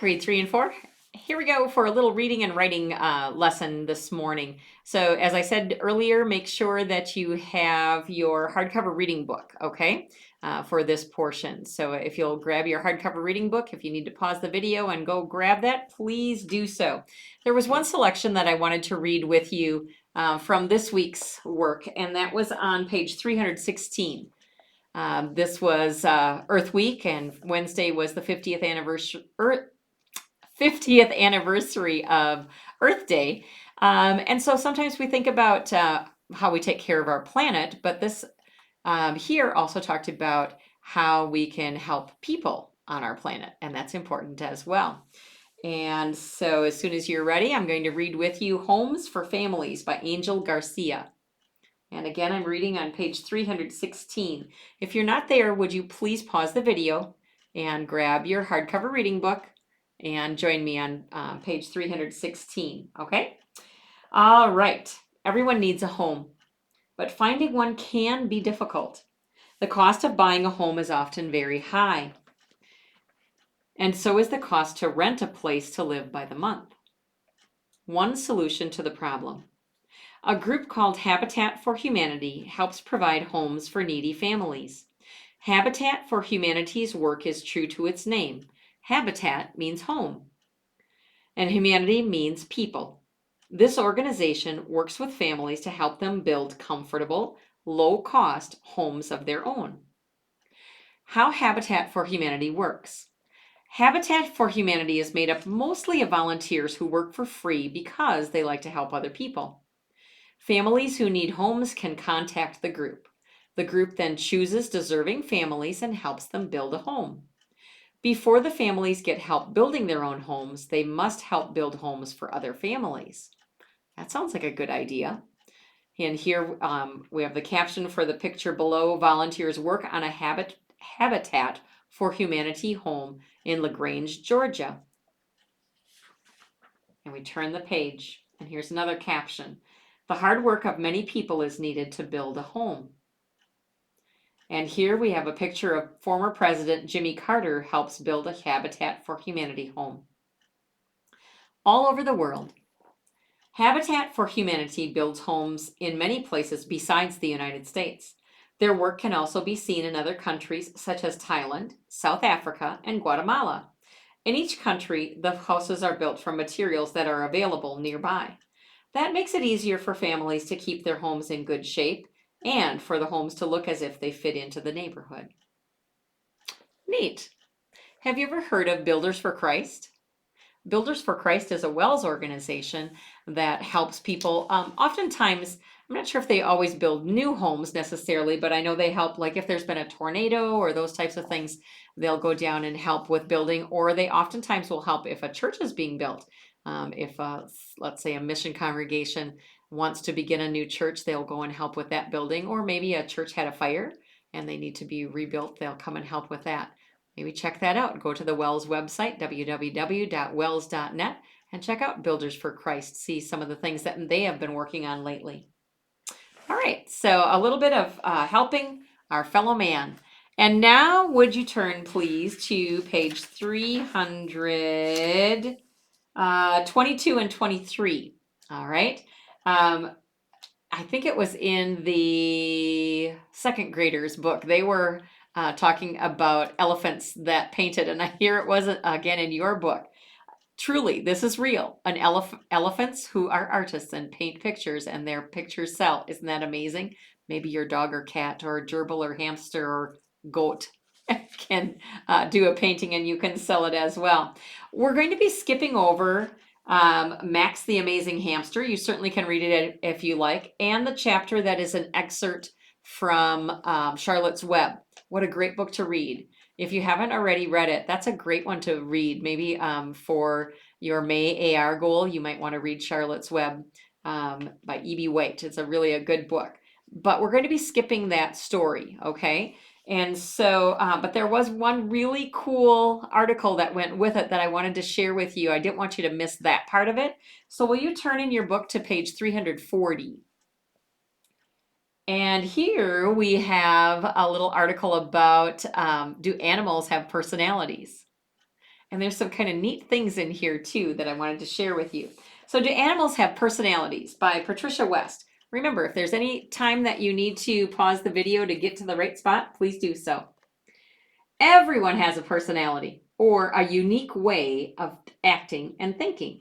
grade 3 and 4. Here we go for a little reading and writing lesson this morning. So as I said earlier, make sure that you have your hardcover reading book, okay, for this portion. So if you'll grab your hardcover reading book, if you need to pause the video and go grab that, please do so. There was one selection that I wanted to read with you from this week's work, and that was on page 316. This was Earth Week, and Wednesday was the 50th anniversary of Earth Day. And so sometimes we think about how we take care of our planet, but this here also talked about how we can help people on our planet, and that's important as well. And so as soon as you're ready, I'm going to read with you Homes for Families by Angel Garcia. And again, I'm reading on page 316. If you're not there, would you please pause the video and grab your hardcover reading book and join me on page 316, okay? All right, everyone needs a home, but finding one can be difficult. The cost of buying a home is often very high, and so is the cost to rent a place to live by the month. One solution to the problem. A group called Habitat for Humanity helps provide homes for needy families. Habitat for Humanity's work is true to its name. Habitat means home, and humanity means people. This organization works with families to help them build comfortable, low-cost homes of their own. How Habitat for Humanity works. Habitat for Humanity is made up mostly of volunteers who work for free because they like to help other people. Families who need homes can contact the group. The group then chooses deserving families and helps them build a home. Before the families get help building their own homes, they must help build homes for other families. That sounds like a good idea. And here we have the caption for the picture below. Volunteers work on a Habitat for Humanity home in LaGrange, Georgia. And we turn the page, and here's another caption. The hard work of many people is needed to build a home. And here we have a picture of former President Jimmy Carter helps build a Habitat for Humanity home. All over the world, Habitat for Humanity builds homes in many places besides the United States. Their work can also be seen in other countries such as Thailand, South Africa, and Guatemala. In each country, the houses are built from materials that are available nearby. That makes it easier for families to keep their homes in good shape and for the homes to look as if they fit into the neighborhood. Neat. Have you ever heard of Builders for Christ? Builders for Christ is a WELS organization that helps people. Oftentimes, I'm not sure if they always build new homes necessarily, but I know they help, like if there's been a tornado or those types of things, they'll go down and help with building, or they oftentimes will help if a church is being built. If, let's say, a mission congregation wants to begin a new church, they'll go and help with that building, or maybe a church had a fire and they need to be rebuilt, they'll come and help with that. Maybe check that out. Go to the WELS website, www.wels.net, and check out Builders for Christ. See some of the things that they have been working on lately. All right, so a little bit of helping our fellow man. And now would you turn, please, to page 322 and 23. All right. I think it was in the second graders book. They were talking about elephants that painted, and here it was again in your book. Truly, this is real. Elephants who are artists and paint pictures, and their pictures sell. Isn't that amazing? Maybe your dog or cat or gerbil or hamster or goat can do a painting and you can sell it as well. We're going to be skipping over Max the Amazing Hamster. You certainly can read it if you like, and the chapter that is an excerpt from Charlotte's Web. What a great book to read. If you haven't already read it, that's a great one to read. Maybe for your May AR goal, you might want to read Charlotte's Web by E.B. White. It's really a good book. But we're going to be skipping that story, okay? And so, but there was one really cool article that went with it that I wanted to share with you. I didn't want you to miss that part of it. So will you turn in your book to page 340? And here we have a little article about, do animals have personalities? And there's some kind of neat things in here too that I wanted to share with you. So, do animals have personalities? By Patricia West. Remember, if there's any time that you need to pause the video to get to the right spot, please do so. Everyone has a personality or a unique way of acting and thinking.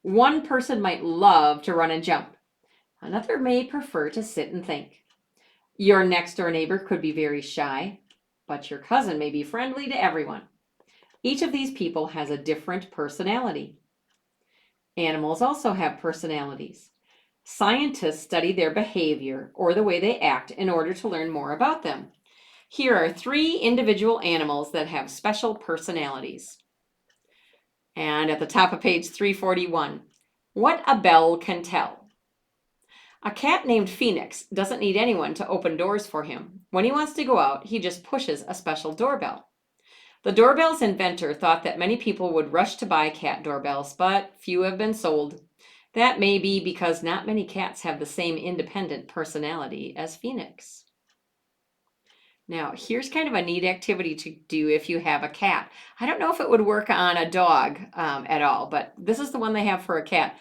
One person might love to run and jump. Another may prefer to sit and think. Your next door neighbor could be very shy, but your cousin may be friendly to everyone. Each of these people has a different personality. Animals also have personalities. Scientists study their behavior or the way they act in order to learn more about them. Here are 3 individual animals that have special personalities. And at the top of page 341, what a bell can tell. A cat named Phoenix doesn't need anyone to open doors for him. When he wants to go out, he just pushes a special doorbell. The doorbell's inventor thought that many people would rush to buy cat doorbells, but few have been sold. That may be because not many cats have the same independent personality as Phoenix. Now, here's kind of a neat activity to do if you have a cat. I don't know if it would work on a dog at all, but this is the one they have for a cat.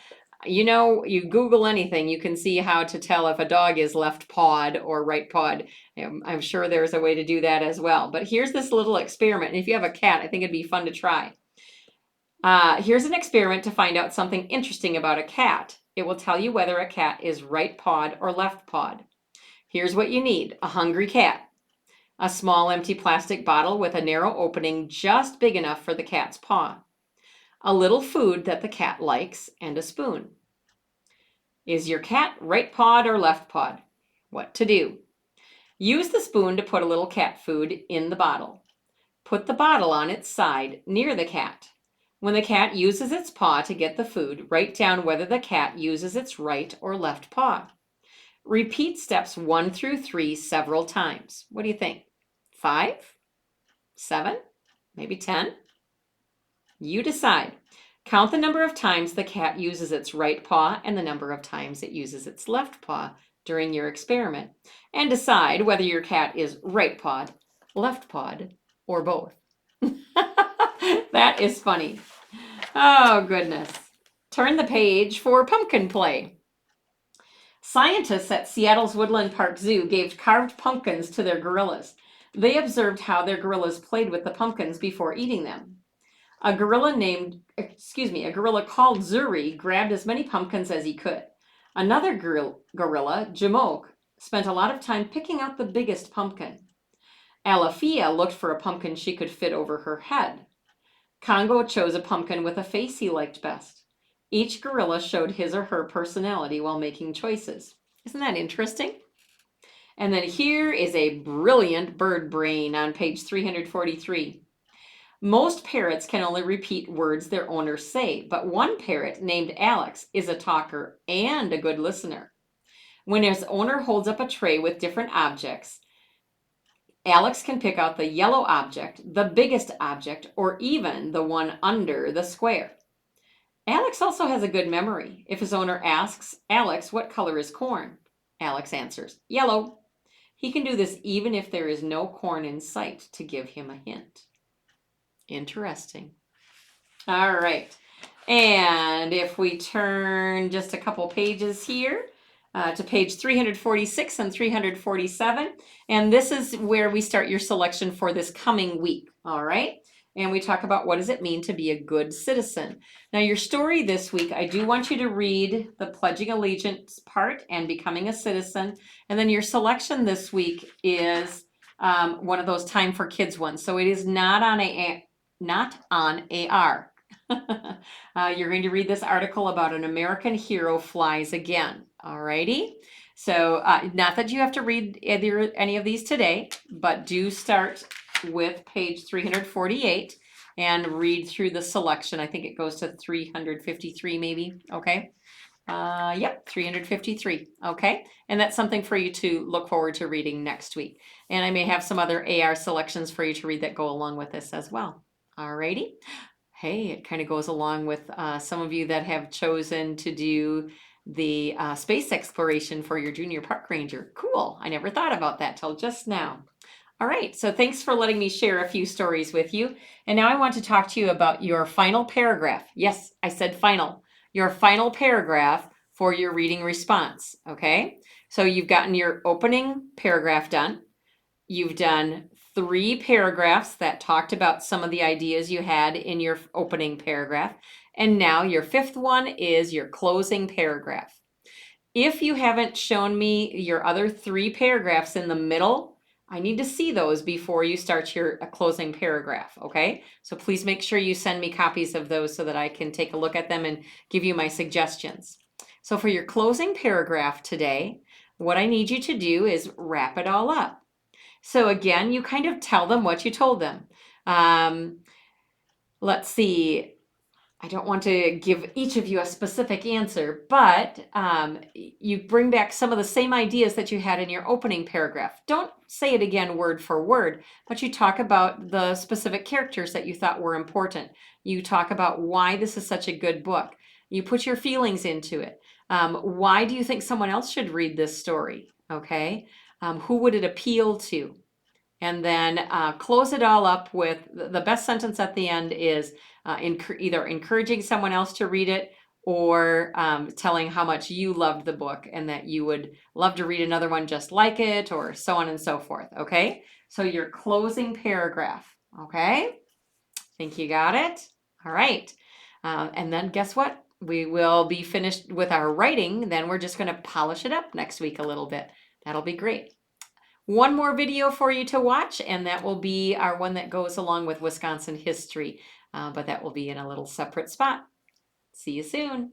You know, you Google anything, you can see how to tell if a dog is left pawed or right pawed. I'm sure there's a way to do that as well. But here's this little experiment. And if you have a cat, I think it'd be fun to try. Here's an experiment to find out something interesting about a cat. It will tell you whether a cat is right pawed or left pawed. Here's what you need: a hungry cat, a small empty plastic bottle with a narrow opening just big enough for the cat's paw, a little food that the cat likes, and a spoon. Is your cat right pawed or left pawed? What to do? Use the spoon to put a little cat food in the bottle. Put the bottle on its side near the cat. When the cat uses its paw to get the food, write down whether the cat uses its right or left paw. Repeat steps 1 through 3 several times. What do you think? 5? 7? Maybe 10? You decide. Count the number of times the cat uses its right paw and the number of times it uses its left paw during your experiment, and decide whether your cat is right pawed, left pawed, or both. That is funny. Oh, goodness. Turn the page for pumpkin play. Scientists at Seattle's Woodland Park Zoo gave carved pumpkins to their gorillas. They observed how their gorillas played with the pumpkins before eating them. A gorilla called Zuri grabbed as many pumpkins as he could. Another gorilla, Jamoke, spent a lot of time picking out the biggest pumpkin. Alafia looked for a pumpkin she could fit over her head. Congo chose a pumpkin with a face he liked best. Each gorilla showed his or her personality while making choices. Isn't that interesting? And then here is a brilliant bird brain on page 343. Most parrots can only repeat words their owners say, but one parrot named Alex is a talker and a good listener. When his owner holds up a tray with different objects, Alex can pick out the yellow object, the biggest object, or even the one under the square. Alex also has a good memory. If his owner asks Alex, what color is corn? Alex answers, yellow. He can do this even if there is no corn in sight to give him a hint. Interesting. All right. And if we turn just a couple pages here to page 346 and 347, and this is where we start your selection for this coming week. All right. And we talk about what does it mean to be a good citizen. Now, your story this week, I do want you to read the pledging allegiance part and becoming a citizen. And then your selection this week is one of those time for kids ones. So it is not on AR. You're going to read this article about an American hero flies again. All righty. So not that you have to read any of these today, but do start with page 348 and read through the selection. I think it goes to 353 maybe. Okay. Yep, 353. Okay. And that's something for you to look forward to reading next week. And I may have some other AR selections for you to read that go along with this as well. Alrighty. Hey, it kind of goes along with some of you that have chosen to do the space exploration for your junior park ranger. Cool. I never thought about that till just now. All right, so thanks for letting me share a few stories with you. And now I want to talk to you about your final paragraph. Yes, I said final. Your final paragraph for your reading response, okay? So you've gotten your opening paragraph done. You've done 3 paragraphs that talked about some of the ideas you had in your opening paragraph. And now your 5th one is your closing paragraph. If you haven't shown me your other 3 paragraphs in the middle, I need to see those before you start your closing paragraph, okay? So please make sure you send me copies of those so that I can take a look at them and give you my suggestions. So for your closing paragraph today, what I need you to do is wrap it all up. So again, you kind of tell them what you told them. Let's see. I don't want to give each of you a specific answer, but you bring back some of the same ideas that you had in your opening paragraph. Don't say it again word for word, but you talk about the specific characters that you thought were important. You talk about why this is such a good book. You put your feelings into it. Why do you think someone else should read this story? Okay. Who would it appeal to? And then close it all up with the best sentence at the end is either encouraging someone else to read it or telling how much you loved the book and that you would love to read another one just like it, or so on and so forth. Okay, so your closing paragraph. Okay, think you got it. All right, and then guess what? We will be finished with our writing. Then we're just going to polish it up next week a little bit. That'll be great. One more video for you to watch, and that will be our one that goes along with Wisconsin history, but that will be in a little separate spot. See you soon.